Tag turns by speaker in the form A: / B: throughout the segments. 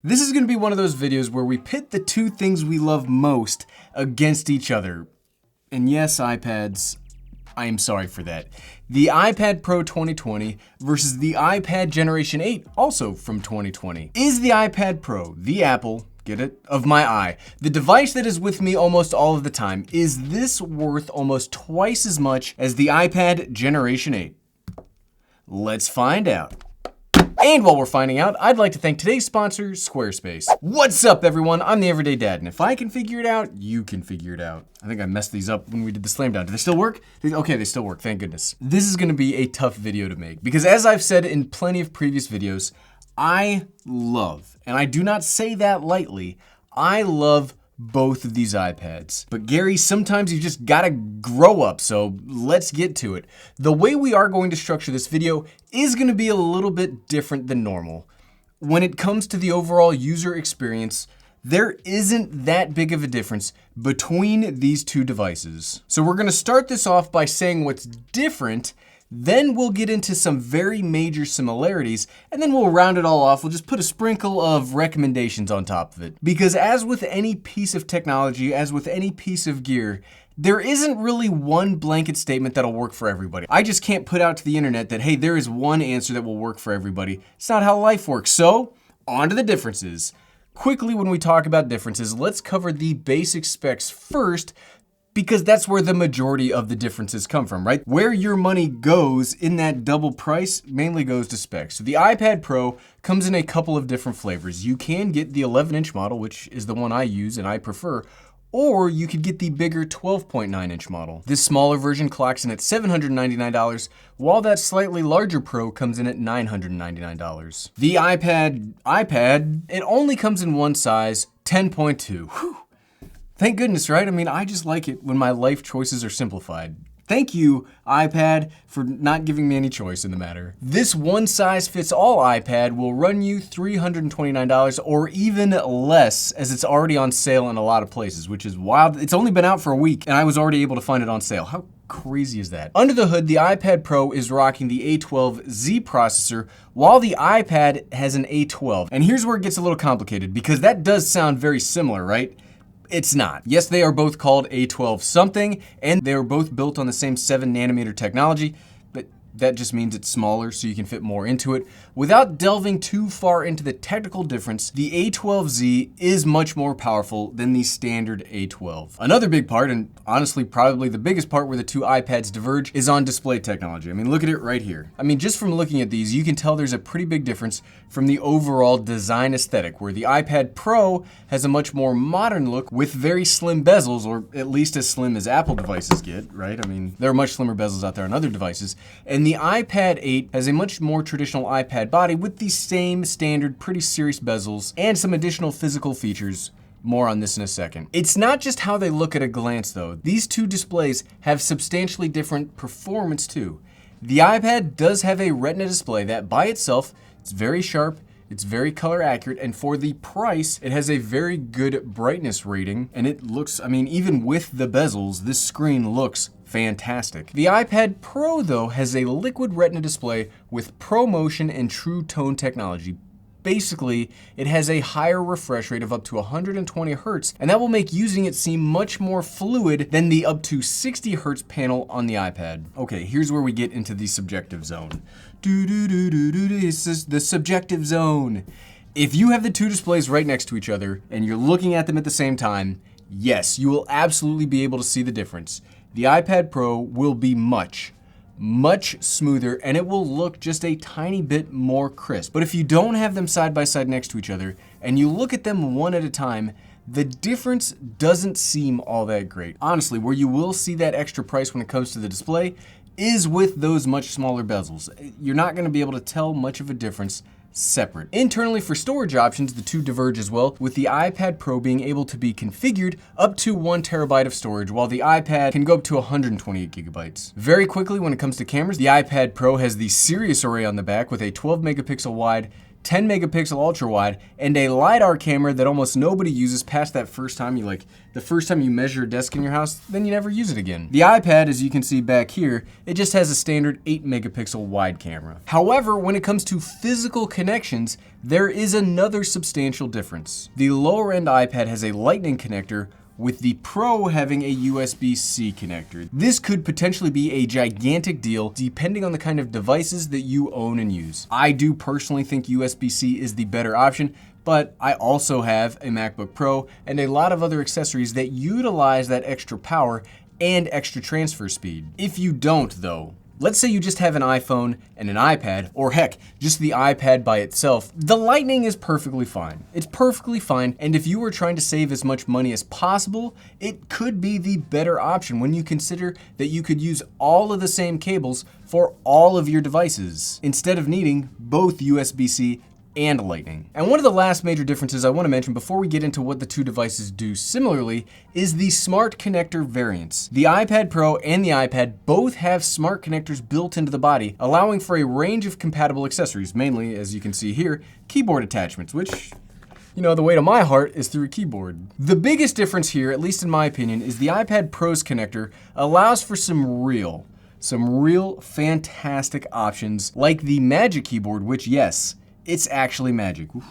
A: This is gonna be one of those videos where we pit the two things we love most against each other. And yes, iPads, I am sorry for that. The iPad Pro 2020 versus the iPad Generation 8, also from 2020. Is the iPad Pro, the Apple, get it, of my eye, the device that is with me almost all of the time, is this worth almost twice as much as the iPad Generation 8? Let's find out. And while we're finding out, I'd like to thank today's sponsor, Squarespace. What's up, everyone? I'm the Everyday Dad, and if I can figure it out, you can figure it out. I think I messed these up when we did the slam down. Do they still work? Okay, they still work, thank goodness. This is gonna be a tough video to make, because as I've said in plenty of previous videos, I love, and I do not say that lightly, I love both of these iPads. But Gary, sometimes you just gotta grow up, so let's get to it. The way we are going to structure this video is gonna be a little bit different than normal. When it comes to the overall user experience, there isn't that big of a difference between these two devices. So we're gonna start this off by saying what's different, then we'll get into some very major similarities, and then we'll round it all off. We'll just put a sprinkle of recommendations on top of it. Because as with any piece of technology, as with any piece of gear, there isn't really one blanket statement that'll work for everybody. I just can't put out to the internet that, hey, there is one answer that will work for everybody. It's not how life works. So, on to the differences. Quickly, when we talk about differences, let's cover the basic specs first, because that's where the majority of the differences come from, right? Where your money goes in that double price mainly goes to specs. So the iPad Pro comes in a couple of different flavors. You can get the 11-inch model, which is the one I use and I prefer, or you could get the bigger 12.9-inch model. This smaller version clocks in at $799, while that slightly larger Pro comes in at $999. The iPad, it only comes in one size, 10.2. Whew. Thank goodness, right? I mean, I just like it when my life choices are simplified. Thank you, iPad, for not giving me any choice in the matter. This one-size-fits-all iPad will run you $329 or even less, as it's already on sale in a lot of places, which is wild. It's only been out for a week, and I was already able to find it on sale. How crazy is that? Under the hood, the iPad Pro is rocking the A12Z processor, while the iPad has an A12. And here's where it gets a little complicated, because that does sound very similar, right? It's not. Yes, they are both called A12 something, and they are both built on the same 7nm technology, but that just means it's smaller so you can fit more into it. Without delving too far into the technical difference, the A12Z is much more powerful than the standard A12. Another big part, and honestly probably the biggest part where the two iPads diverge, is on display technology. I mean, look at it right here. I mean, just from looking at these, you can tell there's a pretty big difference from the overall design aesthetic, where the iPad Pro has a much more modern look with very slim bezels, or at least as slim as Apple devices get, right? I mean, there are much slimmer bezels out there on other devices. And the iPad 8 has a much more traditional iPad body with the same standard, pretty serious bezels and some additional physical features. More on this in a second. It's not just how they look at a glance though. These two displays have substantially different performance too. The iPad does have a Retina display that by itself, it's very sharp, it's very color accurate, and for the price, it has a very good brightness rating, and it looks, I mean, even with the bezels, this screen looks fantastic. The iPad Pro, though, has a liquid Retina display with ProMotion and True Tone technology. Basically, it has a higher refresh rate of up to 120 Hertz, and that will make using it seem much more fluid than the up to 60 Hertz panel on the iPad. Okay, here's where we get into the subjective zone. This is the subjective zone. If you have the two displays right next to each other and you're looking at them at the same time, yes, you will absolutely be able to see the difference. The iPad Pro will be much smoother, and it will look just a tiny bit more crisp. But if you don't have them side by side next to each other and you look at them one at a time, the difference doesn't seem all that great. Honestly, where you will see that extra price when it comes to the display is with those much smaller bezels. You're not going to be able to tell much of a difference separate. Internally for storage options, the two diverge as well, with the iPad Pro being able to be configured up to 1 terabyte of storage, while the iPad can go up to 128 gigabytes. Very quickly, when it comes to cameras, the iPad Pro has the Sirius array on the back with a 12 megapixel wide, 10 megapixel ultra wide, and a LiDAR camera that almost nobody uses past that first time the first time you measure a desk in your house, then you never use it again. The iPad, as you can see back here, it just has a standard 8 megapixel wide camera. However, when it comes to physical connections, there is another substantial difference. The lower end iPad has a Lightning connector, with the Pro having a USB-C connector. This could potentially be a gigantic deal depending on the kind of devices that you own and use. I do personally think USB-C is the better option, but I also have a MacBook Pro and a lot of other accessories that utilize that extra power and extra transfer speed. If you don't though, let's say you just have an iPhone and an iPad, or heck, just the iPad by itself, the Lightning is perfectly fine. It's perfectly fine, and if you were trying to save as much money as possible, it could be the better option when you consider that you could use all of the same cables for all of your devices, instead of needing both USB-C and Lightning. And one of the last major differences I want to mention before we get into what the two devices do similarly is the smart connector variants. The iPad Pro and the iPad both have smart connectors built into the body, allowing for a range of compatible accessories, mainly, as you can see here, keyboard attachments, which, you know, the way to my heart is through a keyboard. The biggest difference here, at least in my opinion, is the iPad Pro's connector allows for some real fantastic options like the Magic Keyboard, which, yes, it's actually magic. Oof,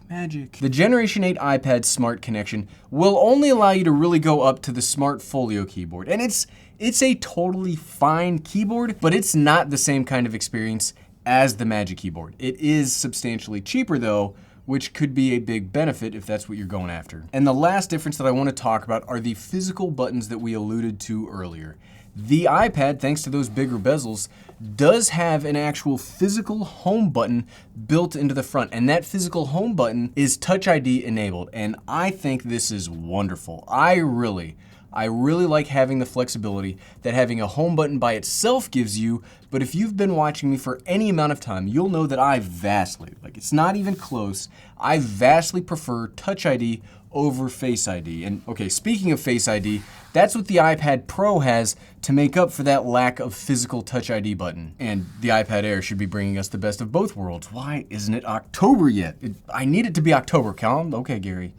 A: magic. The Generation 8 iPad Smart Connection will only allow you to really go up to the Smart Folio keyboard. And it's a totally fine keyboard, but it's not the same kind of experience as the Magic Keyboard. It is substantially cheaper though, which could be a big benefit if that's what you're going after. And the last difference that I want to talk about are the physical buttons that we alluded to earlier. The iPad, thanks to those bigger bezels, does have an actual physical home button built into the front, and that physical home button is Touch ID enabled, and I think this is wonderful. I really like having the flexibility that having a home button by itself gives you, but if you've been watching me for any amount of time, you'll know that I vastly, it's not even close, I vastly prefer Touch ID over Face ID. And okay, speaking of Face ID, that's what the iPad Pro has to make up for that lack of physical Touch ID button. And the iPad Air should be bringing us the best of both worlds. Why isn't it October yet? I need it to be October, calm? Okay, Gary.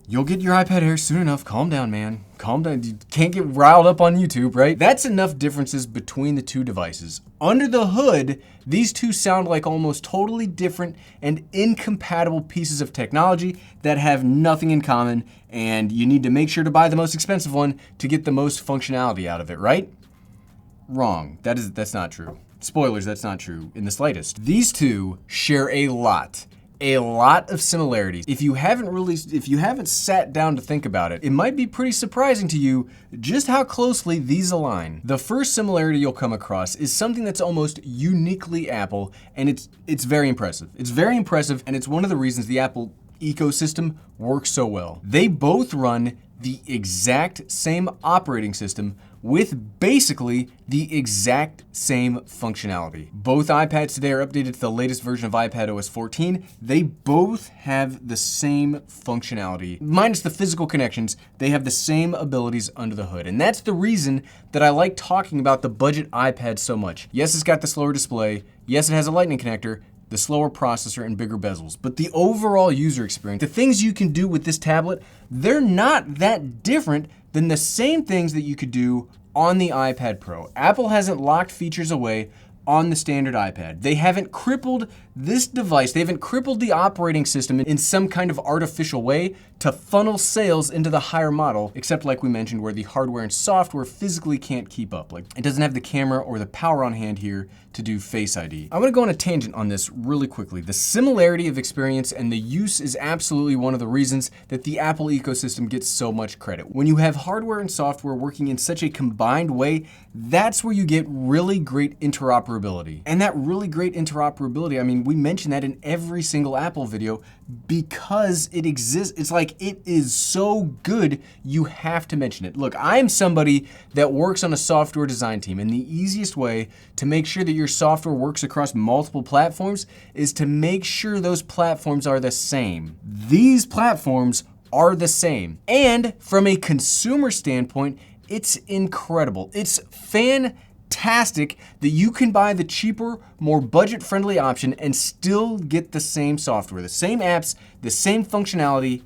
A: You'll get your iPad Air soon enough. Calm down, man. Calm down. You can't get riled up on YouTube, right? That's enough differences between the two devices. Under the hood, these two sound like almost totally different and incompatible pieces of technology that have nothing in common, and you need to make sure to buy the most expensive one to get the most functionality out of it, right? Wrong. That's not true. Spoilers, that's not true in the slightest. These two share a lot of similarities. If you haven't sat down to think about it, it might be pretty surprising to you just how closely these align. The first similarity you'll come across is something that's almost uniquely Apple, and it's very impressive. It's very impressive, and it's one of the reasons the Apple ecosystem works so well. They both run the exact same operating system with basically the exact same functionality. Both iPads today are updated to the latest version of iPadOS 14. They both have the same functionality. Minus the physical connections, they have the same abilities under the hood. And that's the reason that I like talking about the budget iPad so much. Yes, it's got the slower display. Yes, it has a Lightning connector, the slower processor, and bigger bezels. But the overall user experience, the things you can do with this tablet, they're not that different than the same things that you could do on the iPad Pro. Apple hasn't locked features away on the standard iPad. They haven't crippled this device, they haven't crippled the operating system in some kind of artificial way to funnel sales into the higher model, except like we mentioned where the hardware and software physically can't keep up. Like it doesn't have the camera or the power on hand here to do Face ID. I'm gonna go on a tangent on this really quickly. The similarity of experience and the use is absolutely one of the reasons that the Apple ecosystem gets so much credit. When you have hardware and software working in such a combined way, that's where you get really great interoperability. And that really great interoperability, I mean, we mention that in every single Apple video because it exists. It's like it is so good, you have to mention it. Look, I'm somebody that works on a software design team, and the easiest way to make sure that your software works across multiple platforms is to make sure those platforms are the same. These platforms are the same. And from a consumer standpoint, it's incredible. It's fantastic fantastic that you can buy the cheaper, more budget-friendly option and still get the same software, the same apps, the same functionality.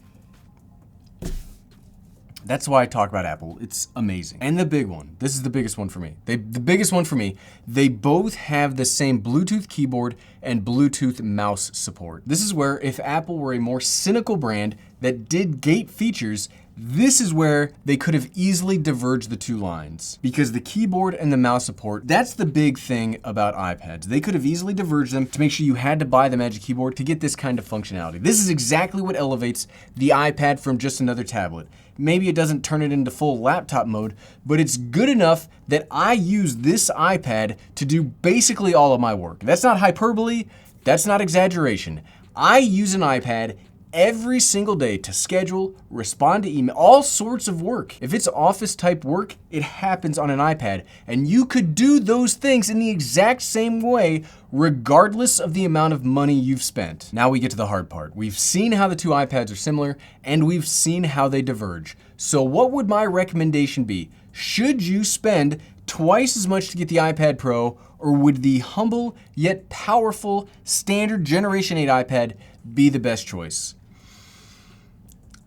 A: That's why I talk about Apple. It's amazing. And the big one, this is the biggest one for me. The biggest one for me, they both have the same Bluetooth keyboard and Bluetooth mouse support. This is where if Apple were a more cynical brand that did gate features, this is where they could have easily diverged the two lines. Because the keyboard and the mouse support, that's the big thing about iPads. They could have easily diverged them to make sure you had to buy the Magic Keyboard to get this kind of functionality. This is exactly what elevates the iPad from just another tablet. Maybe it doesn't turn it into full laptop mode, but it's good enough that I use this iPad to do basically all of my work. That's not hyperbole, that's not exaggeration. I use an iPad every single day to schedule, respond to email, all sorts of work. If it's office type work, it happens on an iPad. And you could do those things in the exact same way, regardless of the amount of money you've spent. Now we get to the hard part. We've seen how the two iPads are similar, and we've seen how they diverge. So what would my recommendation be? Should you spend twice as much to get the iPad Pro, or would the humble yet powerful standard Generation 8 iPad be the best choice?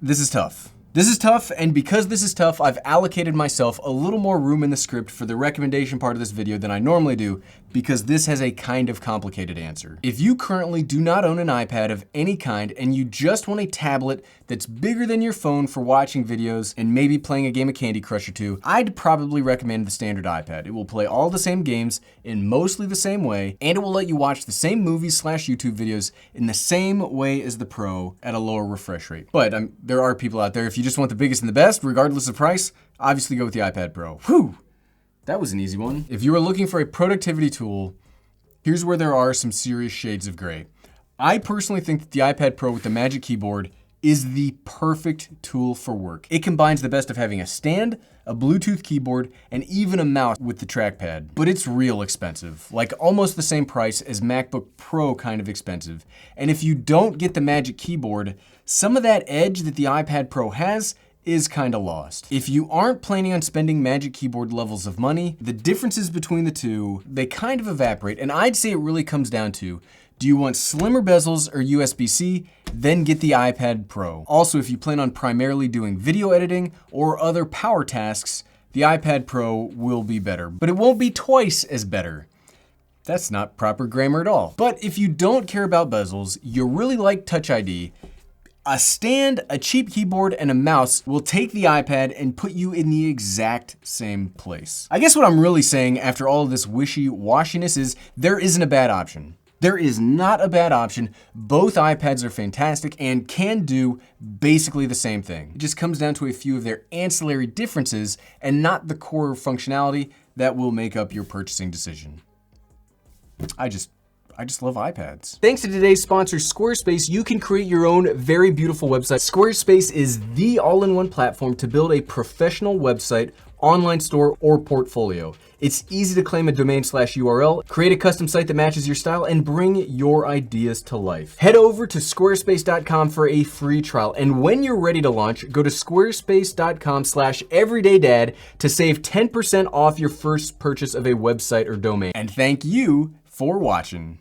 A: This is tough. This is tough, and because this is tough, I've allocated myself a little more room in the script for the recommendation part of this video than I normally do, because this has a kind of complicated answer. If you currently do not own an iPad of any kind and you just want a tablet that's bigger than your phone for watching videos and maybe playing a game of Candy Crush or two, I'd probably recommend the standard iPad. It will play all the same games in mostly the same way, and it will let you watch the same movies / YouTube videos in the same way as the Pro at a lower refresh rate. But there are people out there, if you just want the biggest and the best, regardless of price, obviously go with the iPad Pro. Whew! That was an easy one. If you are looking for a productivity tool, here's where there are some serious shades of gray. I personally think that the iPad Pro with the Magic Keyboard is the perfect tool for work. It combines the best of having a stand, a Bluetooth keyboard, and even a mouse with the trackpad. But it's real expensive, like almost the same price as MacBook Pro kind of expensive. And if you don't get the Magic Keyboard, some of that edge that the iPad Pro has is kind of lost. If you aren't planning on spending Magic Keyboard levels of money, the differences between the two, they kind of evaporate. And I'd say it really comes down to, do you want slimmer bezels or USB-C? Then get the iPad Pro. Also, if you plan on primarily doing video editing or other power tasks, the iPad Pro will be better, but it won't be twice as better. That's not proper grammar at all. But if you don't care about bezels, you really like Touch ID, a stand, a cheap keyboard, and a mouse will take the iPad and put you in the exact same place. I guess what I'm really saying after all of this wishy-washiness is there isn't a bad option. There is not a bad option. Both iPads are fantastic and can do basically the same thing. It just comes down to a few of their ancillary differences and not the core functionality that will make up your purchasing decision. I just love iPads. Thanks to today's sponsor, Squarespace, you can create your own very beautiful website. Squarespace is the all-in-one platform to build a professional website, online store, or portfolio. It's easy to claim a domain / URL, create a custom site that matches your style, and bring your ideas to life. Head over to squarespace.com for a free trial. And when you're ready to launch, go to squarespace.com/everydaydad to save 10% off your first purchase of a website or domain. And thank you for watching.